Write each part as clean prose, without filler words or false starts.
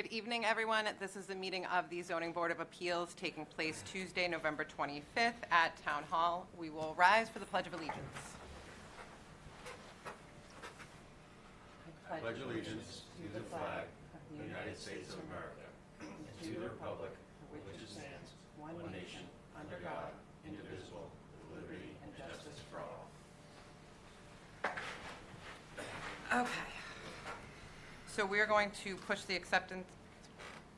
Good evening, everyone. This is the meeting of the Zoning Board of Appeals taking place Tuesday, November 25th at Town Hall. We will rise for the Pledge of Allegiance. I pledge allegiance to the flag of the United States of America and to the republic for which it stands, one nation, under God, indivisible, with liberty and justice for all. Okay. So we are going to push the acceptance.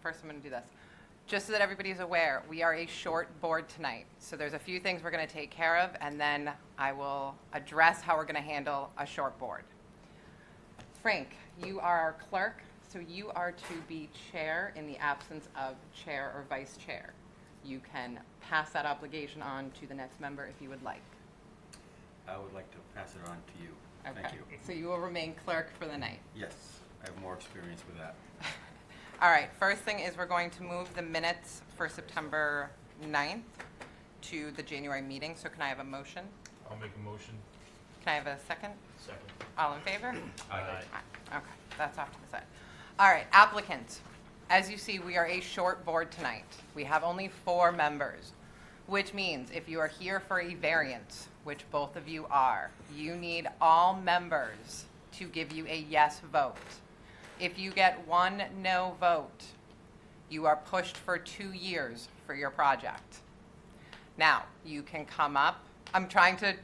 First, I'm going to do this. Just so that everybody is aware, we are a short board tonight. So there's a few things we're going to take care of, and then I will address how we're going to handle a short board. Frank, you are our clerk, so you are to be chair in the absence of chair or vice chair. You can pass that obligation on to the next member if you would like. I would like to pass it on to you. Okay. Thank you. So you will remain clerk for the night. Yes, I have more experience with that. All right, first thing is we're going to move the minutes for September 9th to the January meeting. So can I have a motion? I'll make a motion. Can I have a second? Second. All in favor? Aye. Aye. Okay, that's off to the side. All right, applicants. As you see, we are a short board tonight. We have only 4 members, which means if you are here for a variance, which both of you are, you need all members to give you a yes vote. If you get 1 no vote, you are pushed for 2 years for your project. Now, you can come up. I'm trying to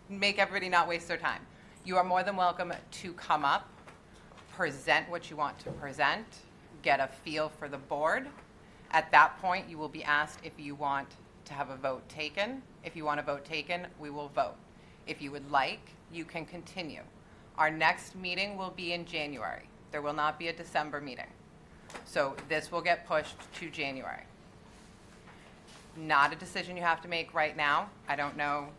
make everybody not waste their time. You are more than welcome to come up, present what you want to present, get a feel for the board. At that point, you will be asked if you want to have a vote taken. If you want a vote taken, we will vote. If you would like, you can continue. Our next meeting will be in January. There will not be a December meeting. So this will get pushed to January. Not a decision you have to make right now. I don't know.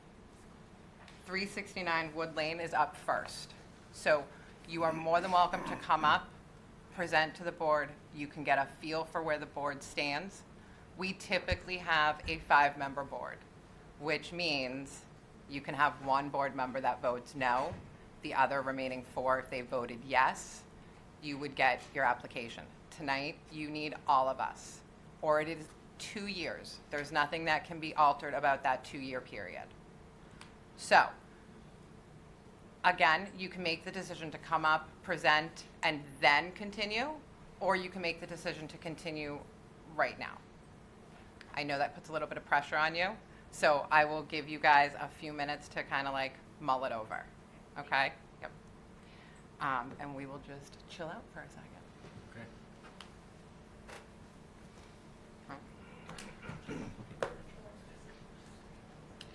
369 Wood Lane is up first. So you are more than welcome to come up, present to the board. You can get a feel for where the board stands. We typically have a 5-member board, which means you can have 1 board member that votes no. The other remaining 4, if they voted yes, you would get your application. Tonight, you need all of us, or it is 2 years. There's nothing that can be altered about that 2-year period. So, again, you can make the decision to come up, present, and then continue, or you can make the decision to continue right now. I know that puts a little bit of pressure on you, so I will give you guys a few minutes to kind of like mull it over, okay? Yep. And we will just chill out for a second. Okay.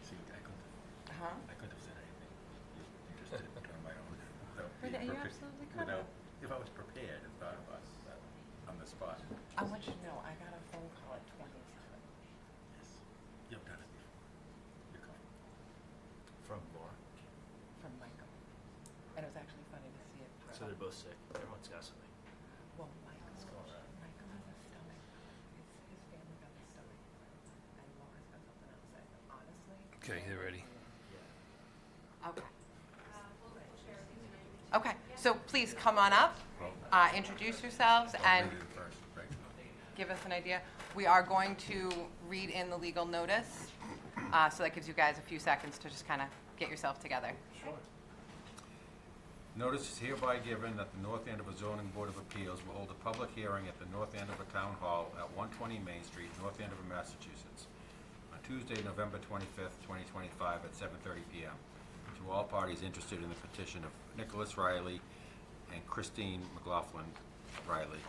See, Huh? I couldn't have said anything. You just did it on my own. without But being you prepared- absolutely could have. If I was prepared and thought of us on the spot. I want you to know, I got a phone call at 27 Yes. You've done it before. You're comfortable. From Laura. from Michael. And it was actually funny to see it. So they're both sick. Everyone's got something. Well, Michael has a stomach. His family got the stomach. And Laura's got something else. And honestly. Okay, they're ready. Okay. Okay, so please come on up, introduce yourselves, and Read it first, right? give us an idea. We are going to read in the legal notice, so that gives you guys a few seconds to just kind of get yourself together. Sure. Notice is hereby given that the North Andover Zoning Board of Appeals will hold a public hearing at the North Andover Town Hall at 120 Main Street, North Andover, Massachusetts, on Tuesday, November 25th, 2025, at 7:30 p.m. to all parties interested in the petition of Nicholas Riley and Christine McLaughlin Riley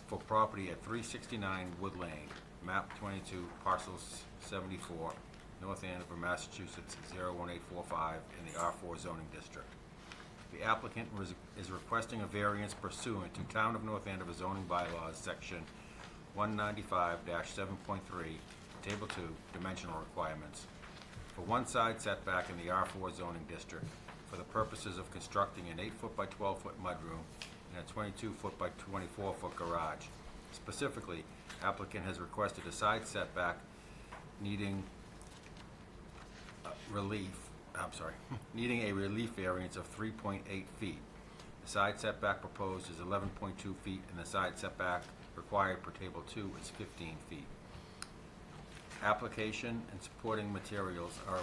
for property at 369 Wood Lane, map 22, parcels 74, North Andover, Massachusetts, 01845, in the R4 zoning district. The applicant is requesting a variance pursuant to Town of North Andover zoning bylaws, section 195-7.3, table 2, dimensional requirements, for one side setback in the R4 zoning district for the purposes of constructing an 8-foot by 12-foot mudroom and a 22-foot by 24-foot garage. Specifically, applicant has requested a side setback needing needing a relief variance of 3.8 feet. The Side setback proposed is 11.2 feet, and the side setback required per table 2 is 15 feet. Application and supporting materials are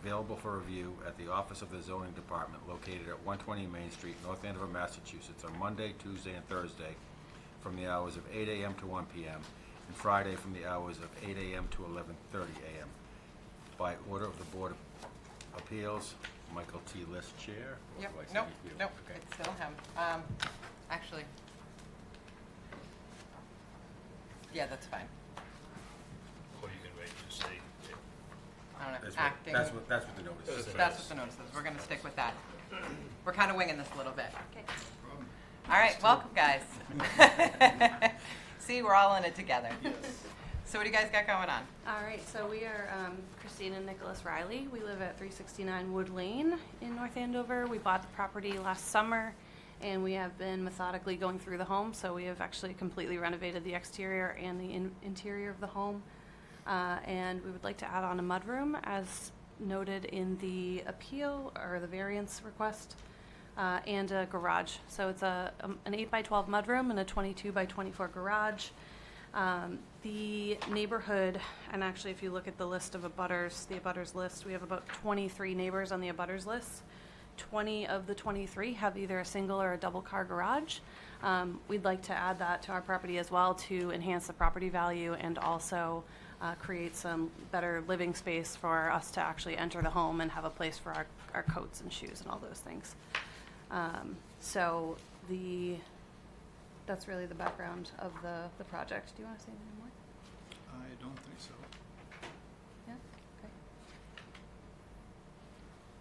available for review at the Office of the Zoning Department located at 120 Main Street, North Andover, Massachusetts, on Monday, Tuesday, and Thursday from the hours of 8 a.m. to 1 p.m., and Friday from the hours of 8 a.m. to 11:30 a.m. By order of the Board of Appeals, Michael T. List, Chair. Or Yep, do I say nope, you? nope, Okay. it's still him. Actually, yeah, that's fine. Or you can wait and just say, I don't know, That's acting. what the notice is. That's what the notice is. We're gonna stick with that. We're kind of winging this a little bit. Okay. All right, welcome, guys. See, we're all in it together. So what do you guys got going on? All right, so we are Christine and Nicholas Riley. We live at 369 Wood Lane in North Andover. We bought the property last summer, and we have been methodically going through the home. So we have actually completely renovated the exterior and the interior of the home. And we would like to add on a mudroom, as noted in the appeal or the variance request, and a garage. So it's an 8x12 mudroom and a 22x24 garage. The neighborhood, and actually if you look at the list of abutters, the abutters list, we have about 23 neighbors on the abutters list. 20 of the 23 have either a single or a double car garage. We'd like to add that to our property as well to enhance the property value and also create some better living space for us to actually enter the home and have a place for our coats and shoes and all those things. So that's really the background of the project. Do you want to say anything more? I don't think so. Yeah? Okay.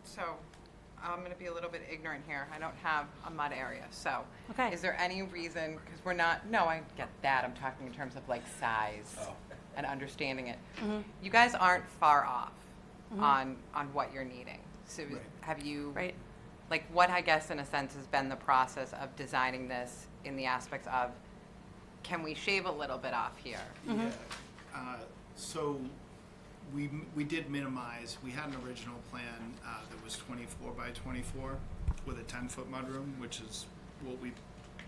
So I'm going to be a little bit ignorant here. I don't have a mud area. So Okay. is there any reason, because we're not, no, I get that. I'm talking in terms of like size and understanding it. Mhm. You guys aren't far off Mhm. on what you're needing. So Right. have you, Right. like what I guess in a sense has been the process of designing this in the aspects of, can we shave a little bit off here? Mhm. Yeah. So we did minimize. We had an original plan that was 24 by 24 with a 10-foot mudroom, which is what we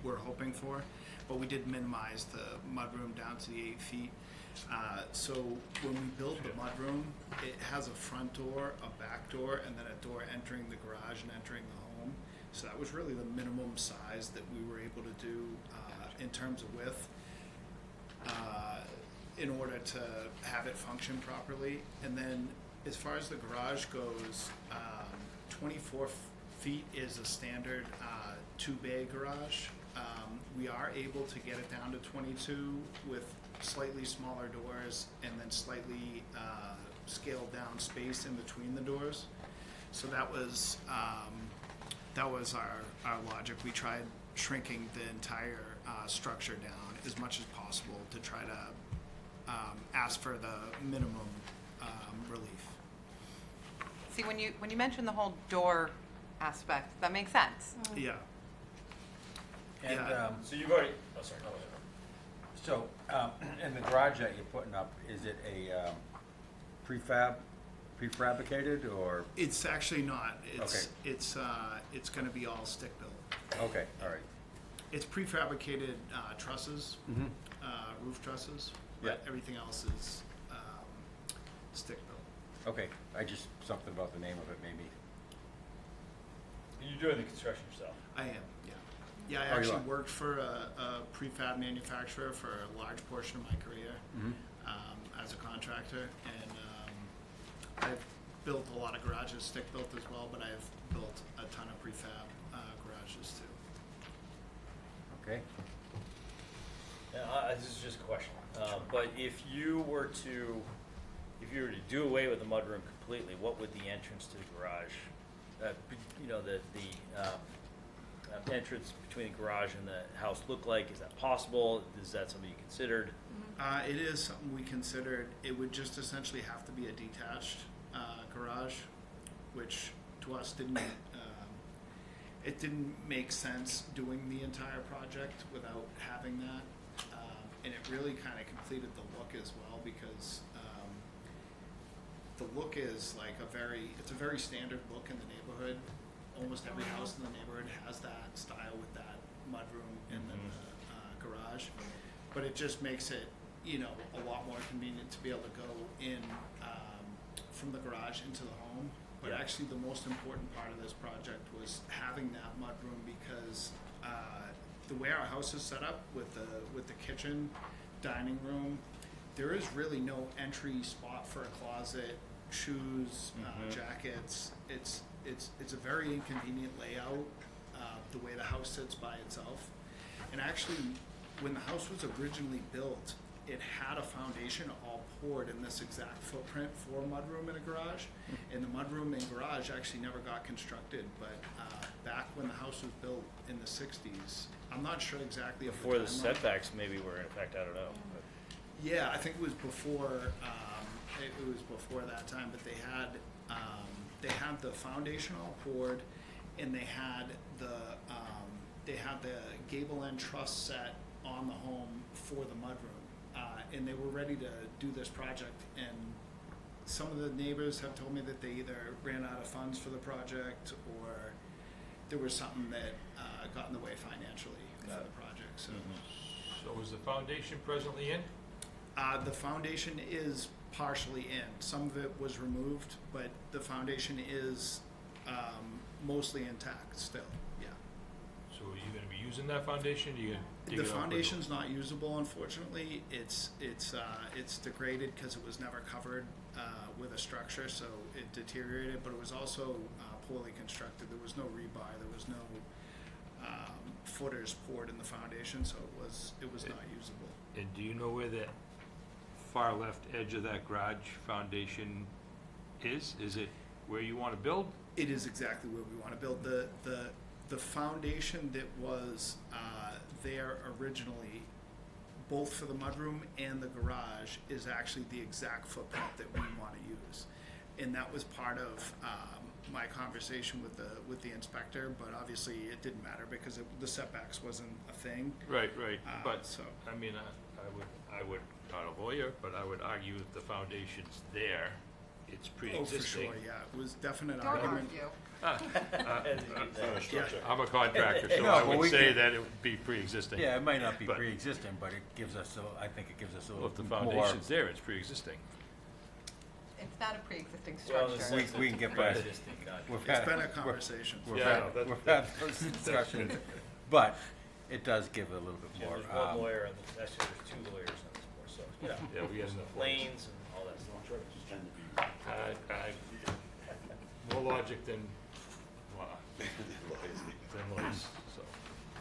were hoping for. But we did minimize the mudroom down to the 8 feet. So when we built the mudroom, it has a front door, a back door, and then a door entering the garage and entering the home. So that was really the minimum size that we were able to do in terms of width in order to have it function properly. And then as far as the garage goes, 24 feet is a standard two-bay garage. We are able to get it down to 22 with slightly smaller doors and then slightly scaled down space in between the doors. So that was our logic. We tried shrinking the entire structure down as much as possible to try to ask for the minimum relief. See, when you mention the whole door aspect, that makes sense. Yeah. And, Yeah. so you've already, oh, sorry, no, so, in the garage that you're putting up, is it a prefabricated, or? It's actually not. Okay. It's going to be all stick built. Okay, all right. It's prefabricated trusses, Mm-hmm. roof trusses. Yeah. But everything else is stick built. Okay, something about the name of it maybe. you're doing the construction yourself. I am. Yeah. Yeah. I Oh, you actually are? worked for a prefab manufacturer for a large portion of my career as a contractor, and I've built a lot of garages stick built as well, but I've built a ton of prefab garages too. Okay. This is just a question. But if you were to do away with the mudroom completely, what would the entrance to the garage, the entrance between the garage and the house look like? Is that possible? Is that something you considered? It is something we considered. It would just essentially have to be a detached garage, which to us didn't. It didn't make sense doing the entire project without having that, and it really kind of completed the look as well, because the look is like it's a very standard look in the neighborhood. almost every house in the neighborhood has that style with that mudroom and then the garage. But it just makes it, you know, a lot more convenient to be able to go in from the garage into the home. But Yeah. actually, the most important part of this project was having that mudroom because the way our house is set up with the kitchen, dining room, there is really no entry spot for a closet, shoes, jackets. It's a very inconvenient layout, the way the house sits by itself. And actually, when the house was originally built, it had a foundation all poured in this exact footprint for a mudroom and a garage. And the mudroom and garage actually never got constructed, but back when the house was built in the 60s, I'm not sure exactly of Before the timeline. setbacks maybe were in effect, I don't know. But Yeah, I think it was before. It was before that time, but they had the foundation all poured, and they had the gable end truss set on the home for the mudroom, and they were ready to do this project. And some of the neighbors have told me that they either ran out of funds for the project, or there was something that got in the way financially for the project. So. So is the foundation presently in? The foundation is partially in. Some of it was removed, but the foundation is mostly intact still, yeah. So are you gonna be using that foundation? You gonna dig The it up with foundation's not usable, unfortunately. It's degraded because it was never covered with a structure, so it deteriorated, but it was also poorly constructed. There was no rebar, there was no footers poured in the foundation, so it was not usable. And do you know where the far left edge of that garage foundation is? Is it where you wanna build? It is exactly where we want to build. The foundation that was there originally, both for the mudroom and the garage, is actually the exact footprint that we want to use. And that was part of my conversation with the inspector, but obviously it didn't matter because the setbacks wasn't a thing. Right, but, so- I mean, I would, not a lawyer, but I would argue that the foundation's there, it's Oh, pre-existing. for sure, yeah. It was definite Don't argument. argue. I'm a contractor, so No, I well, would we say can- that it would be pre-existing. Yeah, it might not be But- pre-existing, but it gives us, I think it gives us a Well, little if the more. foundation's there, it's pre-existing. It's not a pre-existing Well, in the structure. sense We can get back. existing, not- We've It's had- been a we've- conversation. We've Yeah, I had, know, that's- we've had those discussions, but it does give a little bit Jim, more. there's one lawyer, and actually there's two lawyers on this board, so, you know, Yeah, we have enough. lanes and all that stuff. More logic than laws, so.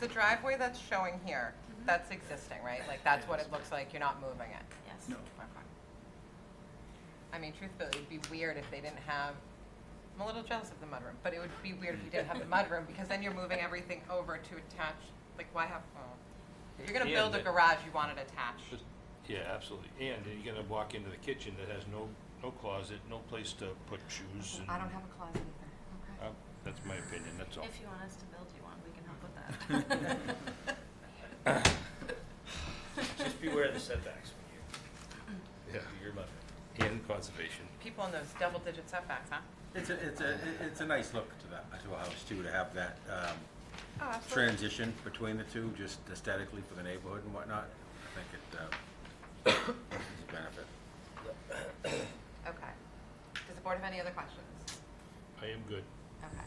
The driveway that's showing here, that's existing, right? Like, that's what it looks like, you're not moving it? Yes. No. Okay. I mean, truthfully, it'd be weird if they didn't have, I'm a little jealous of the mudroom, but it would be weird if you didn't have the mudroom, because then you're moving everything over to attach, like, why have, if you're gonna Yeah, build a but- garage, you want it attached. Yeah, absolutely. And you're gonna walk into the kitchen that has no closet, no place to put shoes and. I don't have a closet either, okay? That's my opinion, that's all. If you want us to build you one, we can help with that. Just beware of the setbacks when Yeah. you do your mud. And conservation. People in those double-digit setbacks, huh? It's a nice look to a house too, to have that Oh, absolutely. transition between the two, just aesthetically for the neighborhood and whatnot. I think it is a benefit. Okay. Does the board have any other questions? I am good. Okay.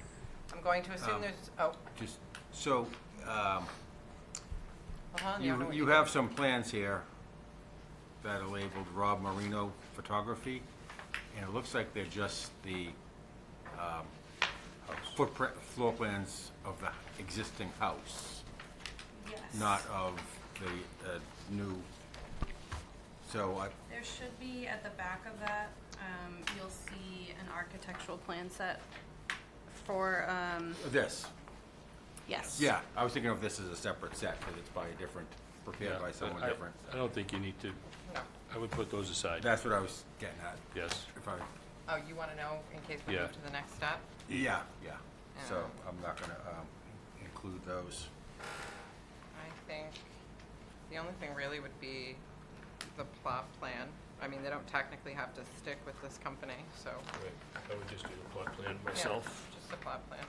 I'm going to assume there's, oh, Just, so, well, hold on, you don't know what you you have some plans here that are labeled Rob Marino Photography, and it looks like they're just the footprint, floor plans of the existing house, Yes. not of the new, so I, There should be at the back of that, you'll see an architectural plan set for, this, yes. yeah, I was thinking of this as a separate set, because it's by a different, prepared by someone I- different. I don't think you need to, No. I would put those aside. That's what I was getting at, Yes. if I, Oh, you want to know in case we Yeah. move to the next step? yeah, so Um, I'm not gonna include those. I think the only thing really would be the plot plan. I mean, they don't technically have to stick with this company, so. Right. I would just do the plot plan yeah, myself. Just the plot plan.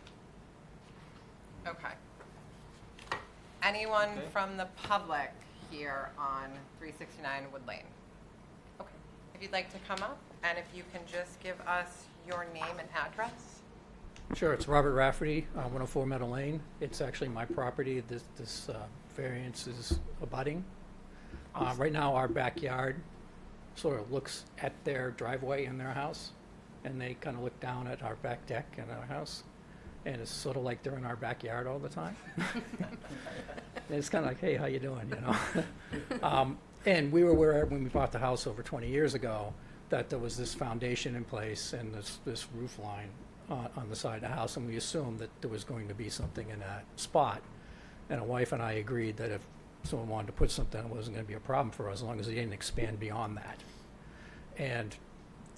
Okay. Anyone Okay. from the public here on 369 Wood Lane? Okay. If you'd like to come up, and if you can just give us your name and address. Sure, it's Robert Rafferty, 104 Meadow Lane. It's actually my property. This variance is abutting. Right now, our backyard sort of looks at their driveway in their house, and they kind of look down at our back deck in our house, and it's sort of like they're in our backyard all the time. And it's kind of like, hey, how you doing, you know? And we were aware when we bought the house over 20 years ago that there was this foundation in place and this roof line on the side of the house, and we assumed that there was going to be something in that spot. And a wife and I agreed that if someone wanted to put something, it wasn't going to be a problem for us as long as they didn't expand beyond that. And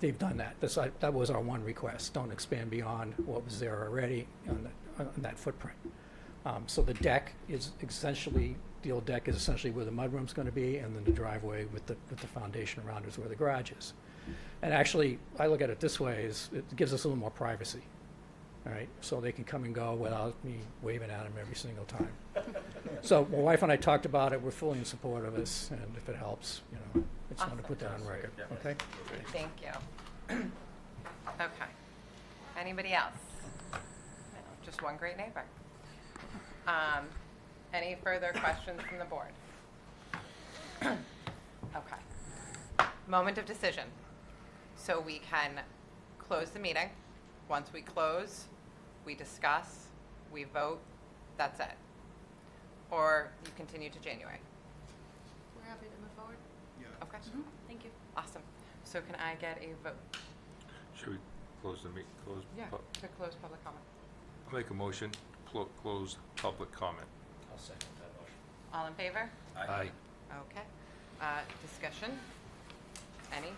they've done that. That was our one request. Don't expand beyond what was there already on that footprint. So the deck is essentially, the old deck is essentially where the mudroom's going to be, and then the driveway with the foundation around is where the garage is. And actually, I look at it this way, is it gives us a little more privacy, all right? So they can come and go without me waving at them every single time. So my wife and I talked about it. We're fully in support of this, and if it helps, you know, I just want to put that on record, Yeah. okay? Thank you. Okay. Anybody else? No, just one great neighbor. Any further questions from the board? Okay. Moment of decision. So we can close the meeting. Once we close, we discuss, we vote, that's it. Or you continue to January. We're happy to move forward. Yeah. Okay. Thank you. Awesome. So can I get a vote? Should we close the To close public comment. I'll make a motion, close public comment. I'll second that motion. All in favor? Aye. Okay. Discussion? Any?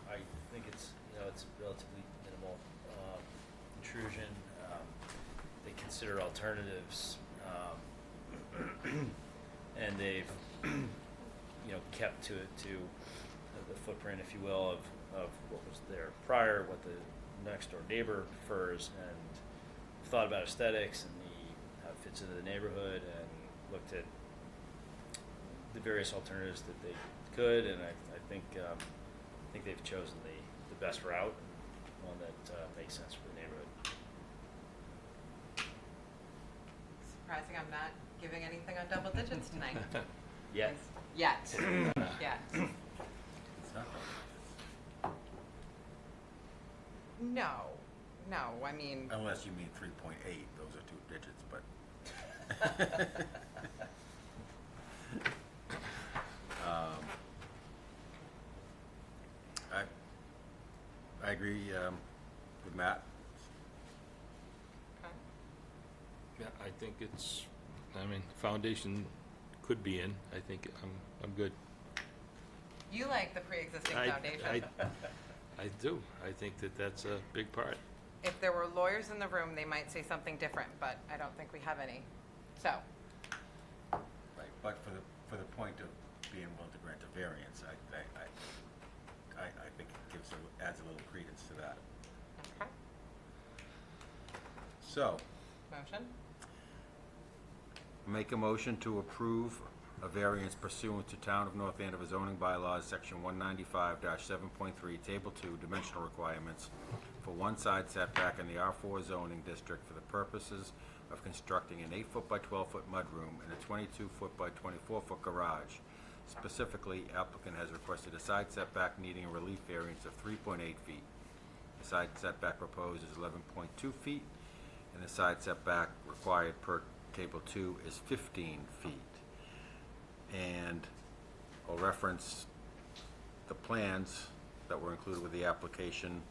I think it's, you know, it's relatively minimal intrusion. They consider alternatives, and they've, you know, kept to the footprint, if you will, of what was there prior, what the next door neighbor prefers, and thought about aesthetics and how it fits into the neighborhood, and looked at the various alternatives that they could, and I think they've chosen the best route, one that makes sense for the neighborhood. Surprising I'm not giving anything on double digits tonight. Yeah. Yet. Yet. No. No, I mean, Unless you mean 3.8, those are 2 digits, but. I agree with Matt. okay. Yeah, I think it's, foundation could be in. I think I'm good. You like the pre-existing I- foundation. I do. I think that's a big part. If there were lawyers in the room, they might say something different, but I don't think we have any. So, Right, but for the point of being willing to grant a variance, I think it adds a little credence to that. okay. So, Motion? make a motion to approve a variance pursuant to Town of North Andover zoning bylaws, section 195-7.3, table 2, dimensional requirements for one side setback in the R4 zoning district for the purposes of constructing an 8-foot by 12-foot mudroom and a 22-foot by 24-foot garage. Specifically, applicant has requested a side setback needing a relief variance of 3.8 feet. The side setback proposed is 11.2 feet, and the side setback required per table 2 is 15 feet. And I'll reference the plans that were included with the application,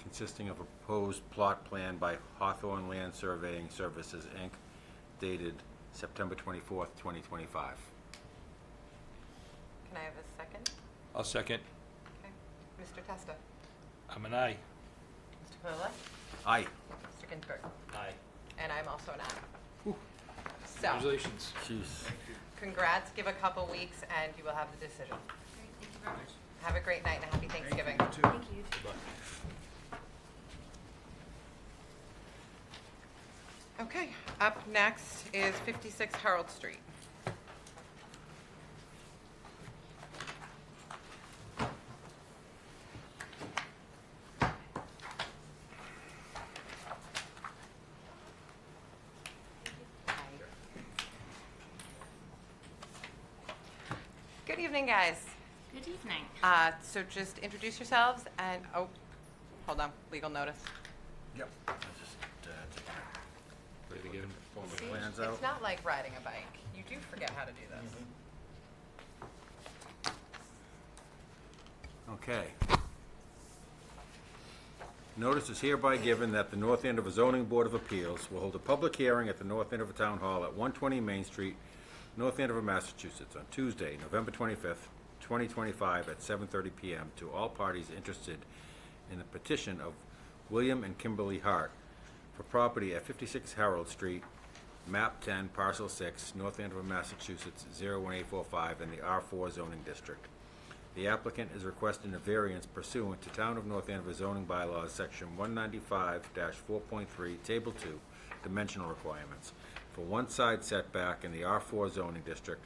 consisting of a proposed plot plan by Hawthorne Land Surveying Services, Inc., dated September 24th, 2025. Can I have a second? I'll second. Okay. Mr. Testa? I'm an aye. Mr. Palilla? Aye. Mr. Ginsburg? Aye. And I'm also an aye. So, Congratulations. Jeez. congrats, give a couple weeks, and you will have the decision. Great, thank you very much. Have a great night and a happy Thanksgiving. Thank you, too. Thank you. Good luck. Okay, up next is 56 Harold Street. Good evening, guys. Good evening. So just introduce yourselves and, oh, hold on, legal notice. Yep. Just, Ready to get 'em? pull the See, plans out. it's not like riding a bike. You do forget how to do this. Okay. Notice is hereby given that the North Andover Zoning Board of Appeals will hold a public hearing at the North Andover Town Hall at 120 Main Street, North Andover, Massachusetts, on Tuesday, November 25th, 2025, at 7:30 p.m. to all parties interested in the petition of William and Kimberly Hart for property at 56 Harold Street, map 10, parcel 6, North Andover, Massachusetts, 01845, in the R4 zoning district. The applicant is requesting a variance pursuant to Town of North Andover zoning bylaws, section 195-4.3, table 2, dimensional requirements, for one side setback in the R4 zoning district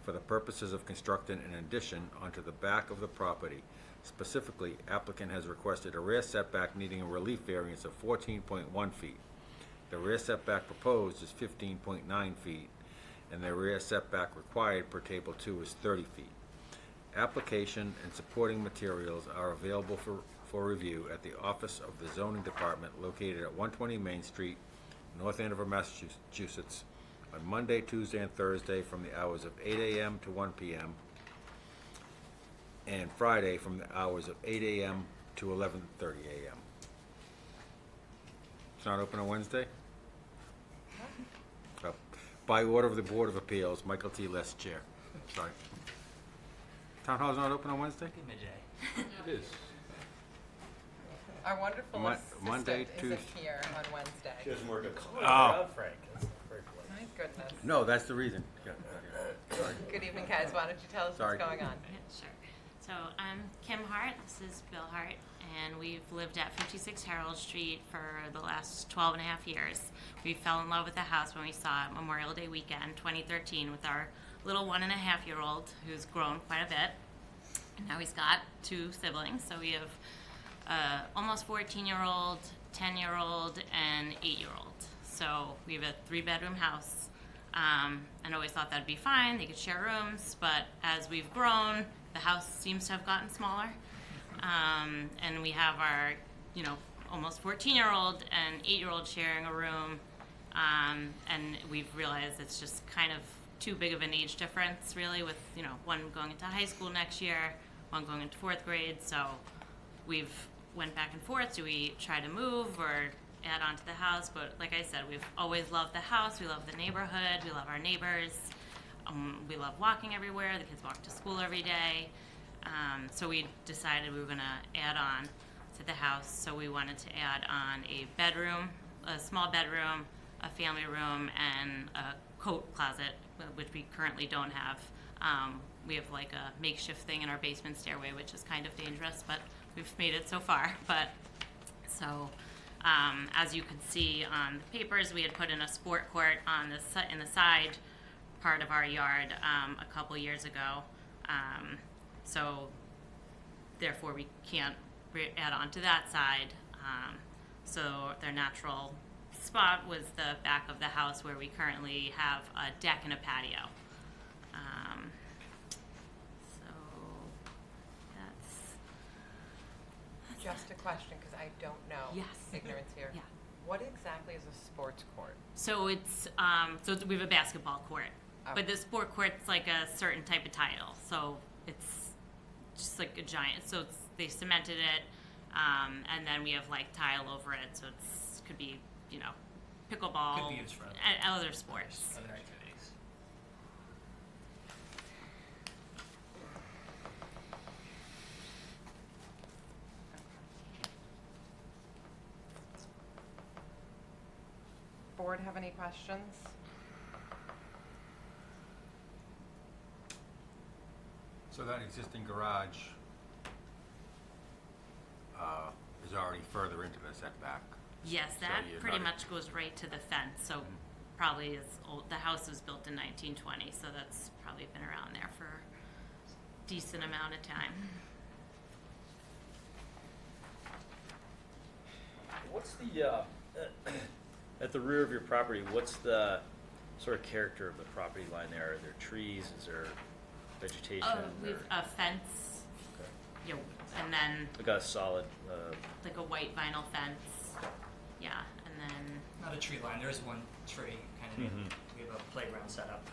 for the purposes of constructing an addition onto the back of the property. Specifically, applicant has requested a rear setback needing a relief variance of 14.1 feet. The rear setback proposed is 15.9 feet, and the rear setback required per table 2 is 30 feet. Application and supporting materials are available for review at the Office of the Zoning Department located at 120 Main Street, North Andover, Massachusetts, on Monday, Tuesday, and Thursday from the hours of 8 a.m. to 1 p.m., and Friday from the hours of 8 a.m. to 11:30 a.m. It's not open on Wednesday? Oh. By order of the Board of Appeals, Michael T. Less, Chair. Sorry. Town Hall's not open on Wednesday? It is. Our wonderful Monday, assistant Tuesday. isn't here on Wednesday. She doesn't work at Frank. That's very polite. My goodness. No, that's the reason. Yeah, sorry. Good evening, guys. Why don't you tell us Sorry. what's going on? Yeah, sure. So I'm Kim Hart, this is Bill Hart, and we've lived at 56 Harold Street for the last 12 and a half years. We fell in love with the house when we saw it Memorial Day weekend, 2013, with our little 1.5-year-old who's grown quite a bit. And now he's got 2 siblings, so we have almost 14-year-old, 10-year-old, and 8-year-old. So we have a 3-bedroom house. And always thought that'd be fine, they could share rooms, but as we've grown, the house seems to have gotten smaller. And we have our, almost 14-year-old and 8-year-old sharing a room. And we've realized it's just kind of too big of an age difference, really, with, one going into high school next year, one going into 4th grade. So we've went back and forth. Do we try to move or add on to the house? But like I said, we've always loved the house. We love the neighborhood. We love our neighbors. We love walking everywhere. The kids walk to school every day. So we decided we were going to add on to the house. So we wanted to add on a bedroom, a small bedroom, a family room, and a coat closet, which we currently don't have. We have like a makeshift thing in our basement stairway, which is kind of dangerous, but we've made it so far. But so as you can see on the papers, we had put in a sport court on in the side part of our yard a couple years ago. So therefore we can't add on to that side. So their natural spot was the back of the house where we currently have a deck and a patio. So that's Just a question, because I don't know. Yes. Ignorance here. Yeah. What exactly is a sports court? So it's we have a basketball court, Oh. but the sport court's like a certain type of tile. So it's just like a giant. So they cemented it, and then we have like tile over it. So it's could be pickleball, Could be used for and other sports. other activities. Board have any questions? So that existing garage is already further into the setback. Yes, So that you're pretty not- much goes right to the fence, so probably is old, the house was built in 1920, so that's probably been around there for a decent amount of time. What's the, at the rear of your property, what's the sort of character of the property line there? Are there trees? Is there vegetation? Oh, we've or- a fence, Okay. you know, and then We got a solid, like a white vinyl fence, yeah, and then, Not a tree line, there is one tree, kind of, Mhm. we have a playground set up.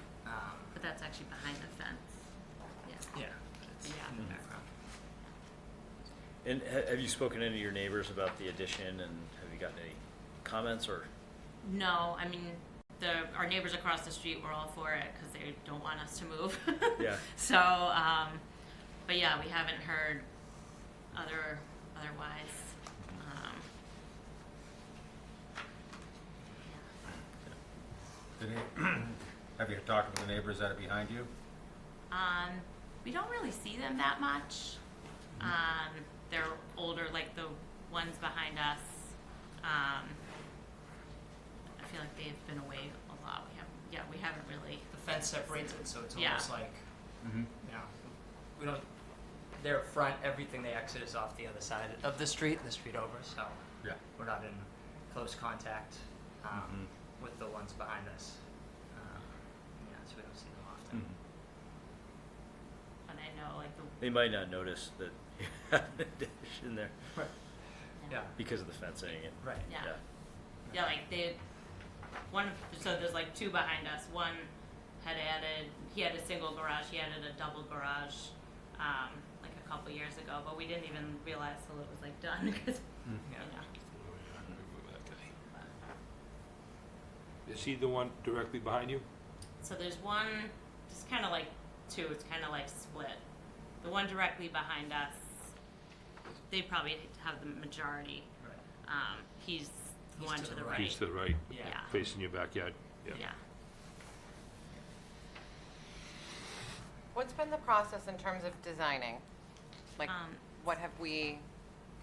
but that's actually behind the fence, yeah. Yeah, it's Yeah. in the background. and have you spoken to any of your neighbors about the addition, and have you gotten any comments, or? No, I mean, our neighbors across the street were all for it, cause they don't want us to move. Yeah. So, but yeah, we haven't heard otherwise. The have you talked with the neighbors that are behind you? We don't really see them that much. They're older, like the ones behind us. I feel like they've been away a lot. We haven't really. The fence separates it, so it's Yeah. almost like, Mm-hmm. you know, we don't, their front, everything they exit is off the other side of the street over, so Yeah. we're not in close contact, Mhm. with the ones behind us. Yeah, so we don't see them often. Mm-hmm. And I know, like They might not notice that you have an addition there Right. Yeah, because of the fencing. And, right. Yeah. Yeah, like so there's like two behind us. One he had a single garage, he added a double garage, like a couple years ago, but we didn't even realize till it was like done, because, Yeah. Is he the one directly behind you? So there's one, just kind of like two, it's kind of like split. The one directly behind us, they probably have the majority. Right. He's the He's one to to the the right. right. He's to the right, Yeah. facing your backyard. Yeah. What's been the process in terms of designing? Like, what have we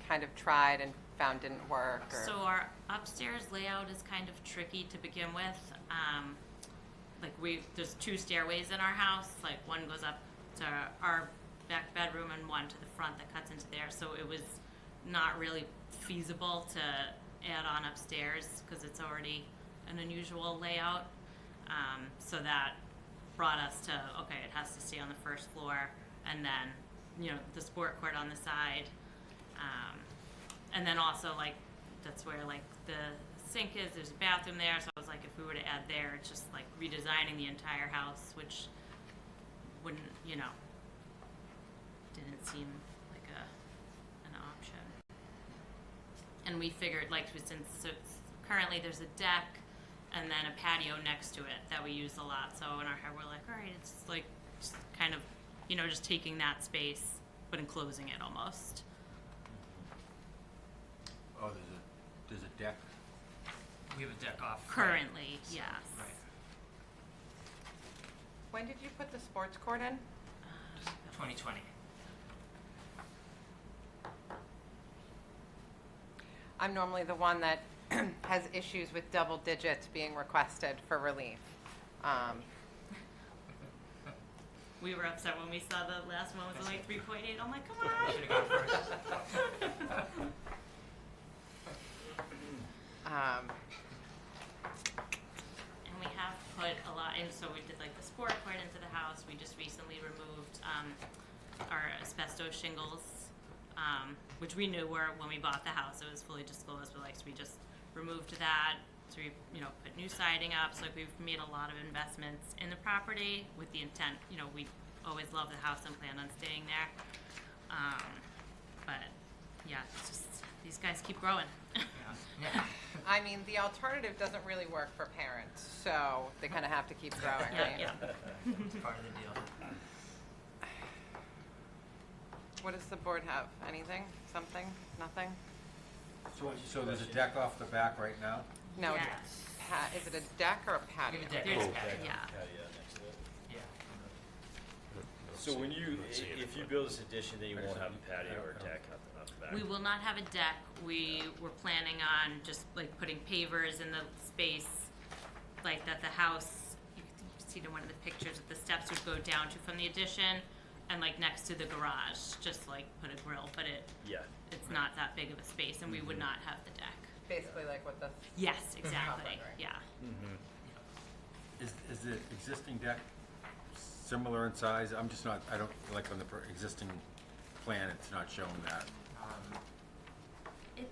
kind of tried and found didn't work? Or? So our upstairs layout is kind of tricky to begin with. There's two stairways in our house. Like one goes up to our back bedroom and one to the front that cuts into there. So it was not really feasible to add on upstairs because it's already an unusual layout. So that brought us to, okay, it has to stay on the first floor, and then, the sport court on the side. And then also, like, that's where, like, the sink is, there's a bathroom there, so I was like, if we were to add there, it's just, like, redesigning the entire house, which wouldn't, didn't seem like an option. And we figured, like, currently there's a deck and then a patio next to it that we use a lot, so in our head, we're like, all right, it's, like, just kind of, just taking that space, but enclosing it almost. Oh, there's a deck. We have a deck off. Currently, yes. Right. When did you put the sports court in? 2020. I'm normally the one that has issues with double digits being requested for relief. We were upset when we saw the last one was like 3.8. I'm like, come on. Should have gone first. And we have put a lot in, so we did like the sport court into the house. We just recently removed our asbestos shingles, which we knew were when we bought the house. It was fully disclosed, but so we just removed that. So we, put new siding up. So we've made a lot of investments in the property with the intent, we always love the house and plan on staying there. But yeah, it's just these guys keep growing. Yeah. I mean, the alternative doesn't really work for parents, so they kind of have to keep growing, right? Yeah. It's part of the deal. What does the board have? Anything? Something? Nothing? So there's a deck off the back right now? No. Yes. Is it a deck or a We patio? have a deck. There's- off patio. yeah. Patio next to it. Yeah. So when you, Not seeing it, if you but- build this addition, then you won't have a patio or deck out the back? We will not have a deck. We were planning on just like putting pavers in the space, like that the house, you can see in one of the pictures, that the steps would go down to from the addition, and like next to the garage, just like put a grill, but Yeah. it's not that big of a space, and we would not have the deck. Basically like what the, Yes, exactly, Right. yeah. Is the existing deck similar in size? I'm just not, I don't, like on the existing plan, it's not showing that.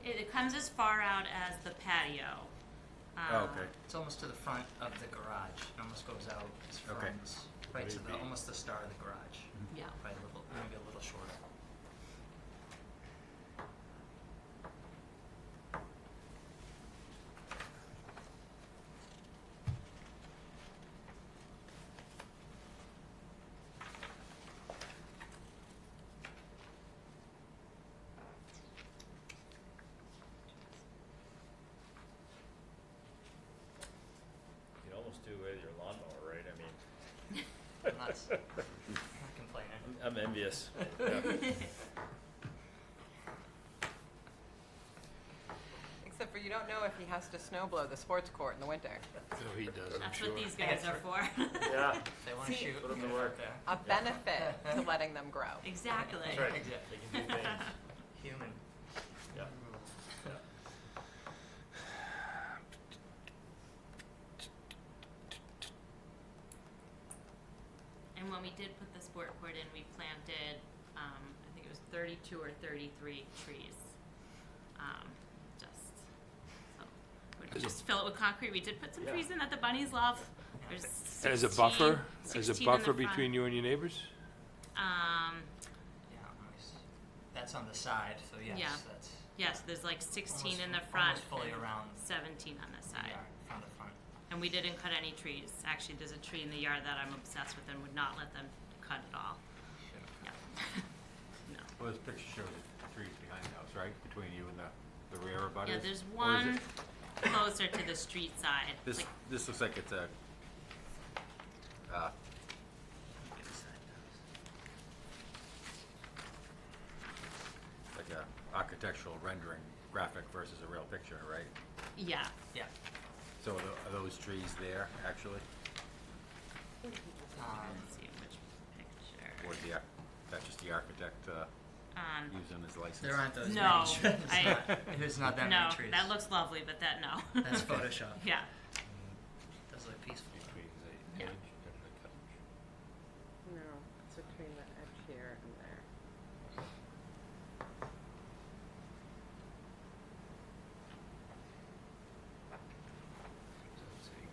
It comes as far out as the patio. Oh, okay. It's almost to the front of the garage. It almost goes out as Okay. from, right to the, almost the start of the garage. Yeah. Right, a little, maybe a little shorter. You can almost do away with your lawnmower, right? I mean, I'm not complaining. I'm envious. Yeah. except for you don't know if he has to snow blow the sports court in the winter. No, he does, I'm That's sure. what these guys are for. Yeah. If they want to See, shoot, put 'em to get it work. out there. A benefit to letting them grow. Exactly. That's right. Exactly. They can do things. Human. Yeah. And when we did put the sport court in, we planted, I think it was 32 or 33 trees. Just, so, we just fill it with concrete. We did put some trees in that the bunnies love. There's 16, As a buffer, 16 in the front. between you and your neighbors? Um, Yeah, nice. That's on the side, so yes, Yeah. that's yes, there's like 16 in the Almost- front almost fully and around. 17 on the side. yard, from the front. And we didn't cut any trees. Actually, there's a tree in the yard that I'm obsessed with and would not let them cut at all. Yeah. No. Well, this picture shows the trees behind the house, right? Between you and the rear abutters? Yeah, there's Or is one it- closer to the street side. This, Like, this looks like it's a, like a architectural rendering graphic versus a real picture, right? yeah. Yeah. So are those trees there, actually? Let's see which picture. Or is that just the architect using his license? There aren't those No, many trees. There's not that No, many trees. that looks lovely, but that no. That's Photoshop. Yeah. Does look peaceful. Between the Yeah. edge and the couch. No, it's between the edge here and there.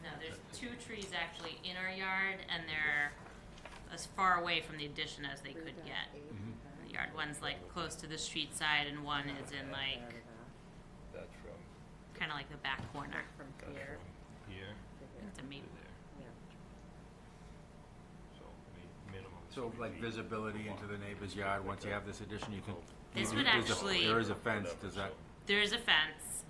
No, there's two trees actually in our yard, and they're as far away from the addition as they could get in the yard. One's like close to the street side, and one is in like That's from, kind of like the back corner. From that's here from here It's a to maybe. there. yeah. So, minimum. is So 3 like feet. visibility into the neighbor's yard, once you have this addition, you can. This you- would there's a- actually- There is a fence, does that, There is a fence,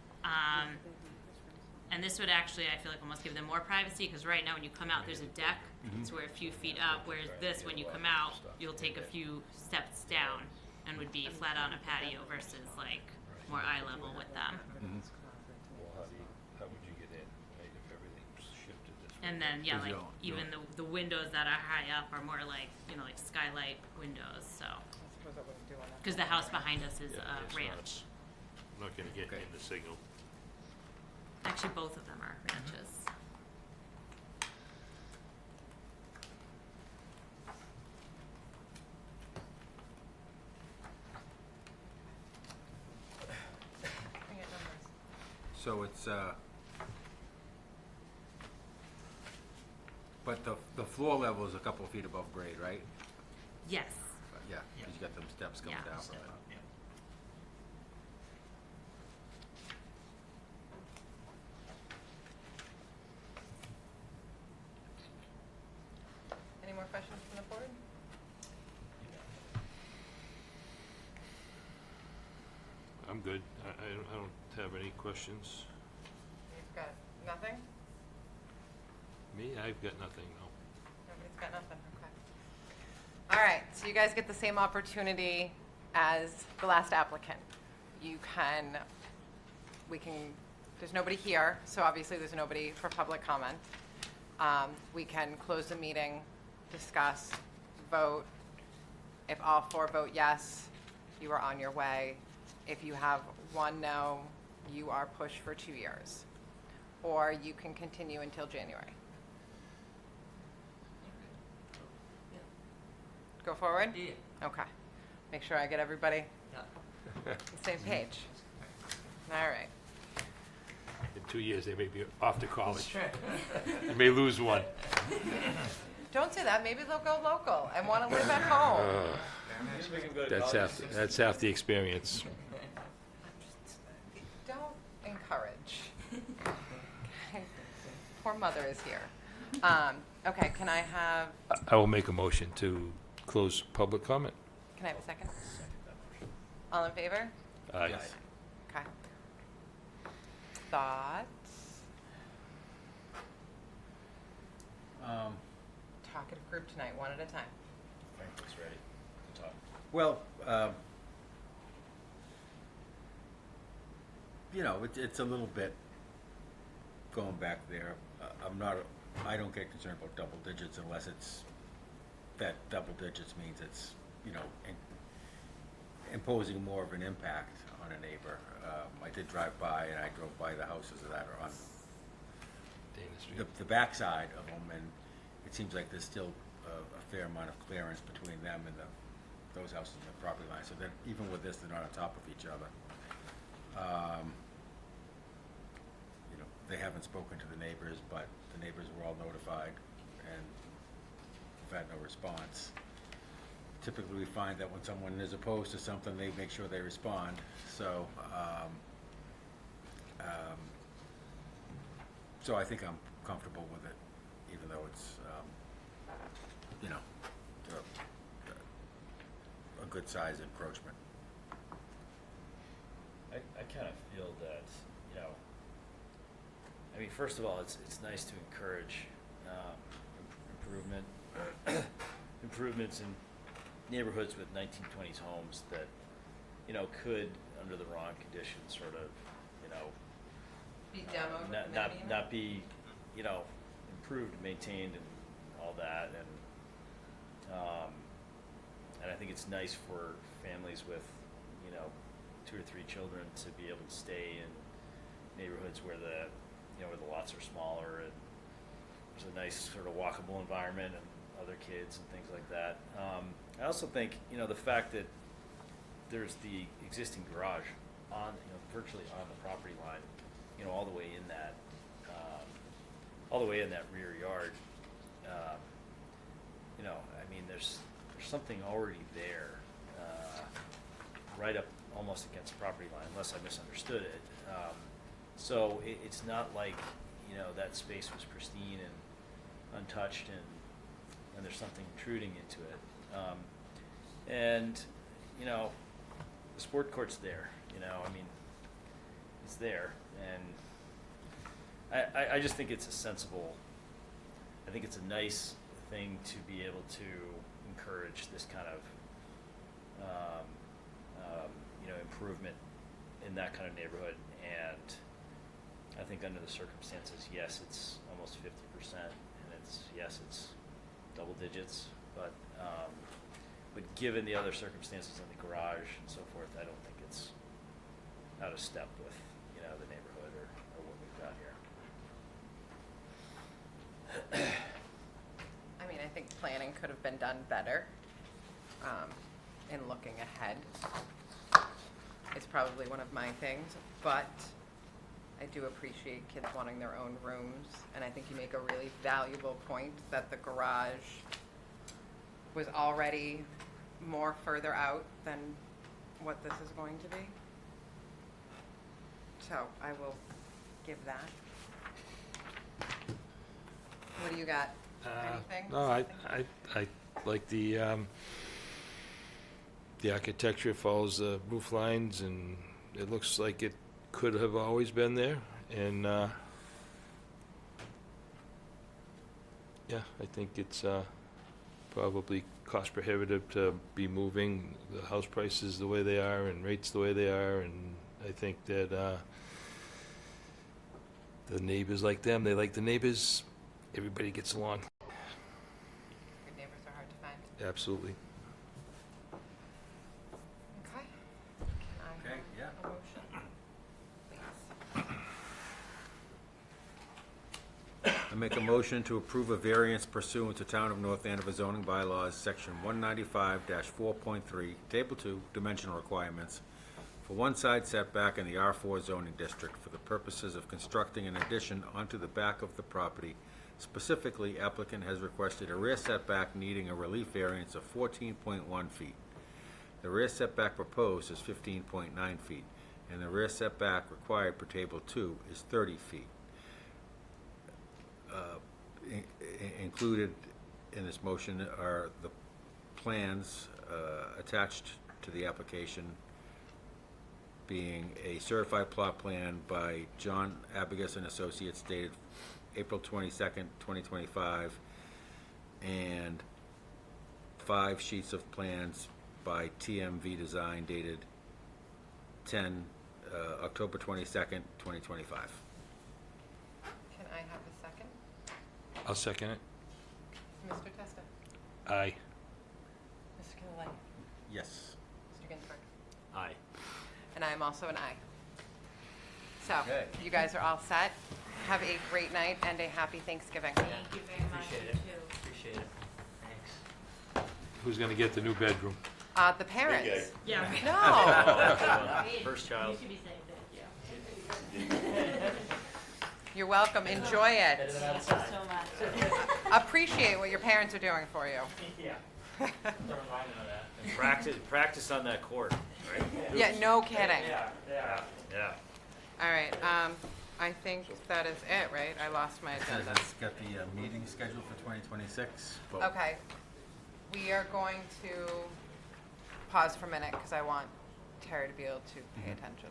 and this would actually, I feel like, almost give them more privacy, because right now when you come out, there's a deck, so we're a few feet up, whereas this, when you come out, you'll take a few steps down and would be flat on a patio versus like more eye level with them. Well, how would you get in, right, if everything's shifted this way? And then, yeah, Because like you'll- even the windows that are high up are more like, you know, like skylight windows, so. I suppose I wouldn't do one. Because the house behind us is Yeah, a it's not. ranch. I'm not gonna get Okay. in the signal. Actually, both of them are ranches. I get numbers. so it's, but the floor level is a couple of feet above grade, right? Yes. Yeah, because you got them steps coming Yeah. down Step from it. up, yeah. Any more questions from the board? I'm good, I don't have any questions. You've got nothing? Me, I've got nothing, no. Nobody's got nothing, okay. All right, So you guys get the same opportunity as the last applicant. There's nobody here, so obviously there's nobody for public comment. We can close the meeting, discuss, vote. If all 4 vote yes, you are on your way. If you have 1 no, you are pushed for 2 years. Or you can continue until January. Go forward? Yeah. Okay. Make sure I get everybody Yeah. on the same page. All right. In 2 years, they may be off to college. You may lose one. Don't say that. Maybe they'll go local and want to live at home. Maybe we can go to That's college. half the experience. Don't encourage. Okay. Poor mother is here. Okay, can I have I will make a motion to close public comment. can I have a second? All in favor? Aye. Okay. Thoughts? Talkative group tonight, one at a time. Franklin's ready to talk. Well, you know, it's a little bit going back there. I don't get concerned about double digits unless it's, that double digits means it's, you know, imposing more of an impact on a neighbor. I did drive by, and I drove by the houses that are on Dana Street. the backside of them, and it seems like there's still a fair amount of clearance between them and those houses and the property line, so that even with this, they're not on top of each other. You know, they haven't spoken to the neighbors, but the neighbors were all notified, and we've had no response. Typically, we find that when someone is opposed to something, they make sure they respond, so, so I think I'm comfortable with it, even though it's, you know, a good size encroachment. I kind of feel that, you know, I mean, first of all, it's nice to encourage improvements in neighborhoods with 1920s homes that, you know, could, under the wrong conditions, sort of, you know, Be demoed. not be, you know, improved, maintained, and all that, and I think it's nice for families with, you know, 2 or 3 children to be able to stay in neighborhoods where the lots are smaller and there's a nice sort of walkable environment and other kids and things like that. I also think, you know, the fact that there's the existing garage on, you know, virtually on the property line, you know, all the way in that rear yard. You know, I mean, there's something already there, right up almost against the property line, unless I misunderstood it. So it's not like, you know, that space was pristine and untouched, and there's something intruding into it. And you know, the sport court's there. You know, I mean, it's there, and I just think it's a sensible. I think it's a nice thing to be able to encourage this kind of you know, improvement in that kind of neighborhood. And I think under the circumstances, yes, it's almost 50%, and it's double digits, but given the other circumstances in the garage and so forth, I don't think it's out of step with, you know, the neighborhood or what we've got here. I mean, I think planning could have been done better in looking ahead. It's probably one of my things, but I do appreciate kids wanting their own rooms, and I think you make a really valuable point that the garage was already more further out than what this is going to be. So I will give that. What do you got? Anything? No, I like the architecture follows the roof lines, and it looks like it could have always been there, and yeah, I think it's probably cost prohibitive to be moving, the house prices the way they are and rates the way they are, and I think that the neighbors like them, they like the neighbors, everybody gets along. Good neighbors are hard to find. Absolutely. Okay. Can I Okay, have yeah. a motion, please? I make a motion to approve a variance pursuant to Town of North Andover zoning bylaws, section 195-4.3, table 2, dimensional requirements, for one side setback in the R4 zoning district for the purposes of constructing an addition onto the back of the property. Specifically, applicant has requested a rear setback needing a relief variance of 14.1 feet. The rear setback proposed is 15.9 feet, and the rear setback required per table 2 is 30 feet. Included in this motion are the plans attached to the application, being a certified plot plan by John Abigus and Associates dated April 22nd, 2025, and 5 sheets of plans by TMV Design dated October 22nd, 2025. Can I have a second? I'll second it. Mr. Testa? Aye. Mr. Kinley? Yes. Mr. Ginsburg? Aye. And I am also an aye. So, Okay. you guys are all set. Have a great night and a happy Thanksgiving. Thank you very much. Appreciate You it. too. Appreciate it. Thanks. Who's gonna get the new bedroom? The parents. Yeah. No. First child. You should be saying thank you. You're welcome. Enjoy Better it. than Thank outside. you so much. Appreciate what your parents are doing for you. Yeah. Don't remind me of that. And practice on that court, right? Yeah, no kidding. Yeah. Yeah. All right, I think that is it, right? I lost my agenda. Let's get the meeting scheduled for 2026. Vote. Okay. We are going to pause for a minute because I want Terry to be able to pay attention.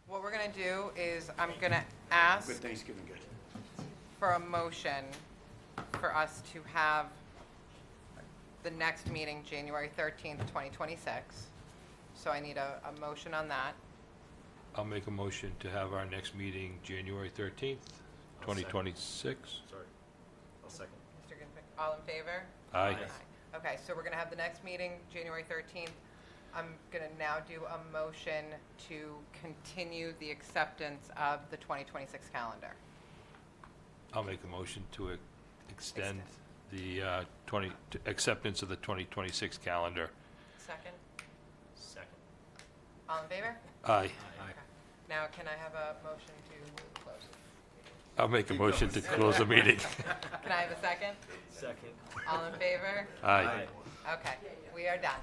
What we're gonna do is I'm gonna ask Good Thanksgiving, guys. for a motion for us to have the next meeting, January 13th, 2026. So I need a motion on that. I'll make a motion to have our next meeting January 13th, 2026. Sorry. I'll second. Mr. Ginsburg, all in favor? Aye. Okay, so we're gonna have the next meeting, January 13th. I'm gonna now do a motion to continue the acceptance of the 2026 calendar. I'll make a motion to extend the acceptance of the 2026 calendar. Second, Second. all in favor? Aye. Aye. Now, can I have a motion to close? I'll make a motion to close the meeting. Can I have a second? Second. All in favor? Aye. Okay, we are done.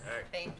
All right. Thank